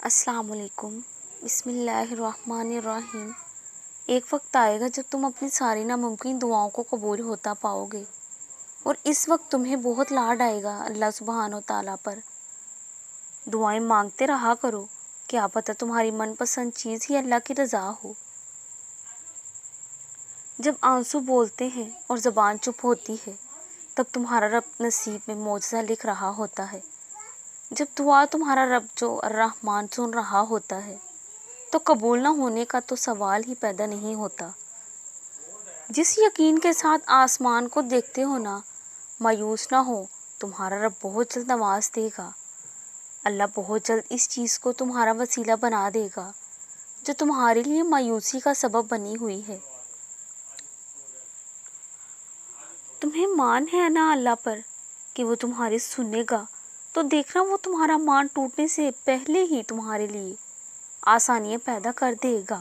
السلام علیکم۔ بسم اللہ الرحمن الرحیم۔ ایک وقت آئے گا جب تم اپنی ساری ناممکن دعاؤں کو قبول ہوتا پاؤ گے، اور اس وقت تمہیں بہت لاڈ آئے گا اللہ سبحانہ و تعالیٰ پر۔ دعائیں مانگتے رہا کرو، کیا پتہ تمہاری من پسند چیز ہی اللہ کی رضا ہو۔ جب آنسو بولتے ہیں اور زبان چپ ہوتی ہے، تب تمہارا رب نصیب میں معجزہ لکھ رہا ہوتا ہے۔ جب دعا تمہارا رب جو الرحمن سن رہا ہوتا ہے، تو قبول نہ ہونے کا تو سوال ہی پیدا نہیں ہوتا۔ جس یقین کے ساتھ آسمان کو دیکھتے ہو نا، مایوس نہ ہو، تمہارا رب بہت جلد نواز دے گا۔ اللہ بہت جلد اس چیز کو تمہارا وسیلہ بنا دے گا جو تمہارے لیے مایوسی کا سبب بنی ہوئی ہے۔ تمہیں مان ہے نا اللہ پر کہ وہ تمہاری سنے گا، تو دیکھنا وہ تمہارا مان ٹوٹنے سے پہلے ہی تمہارے لیے آسانیاں پیدا کر دے گا۔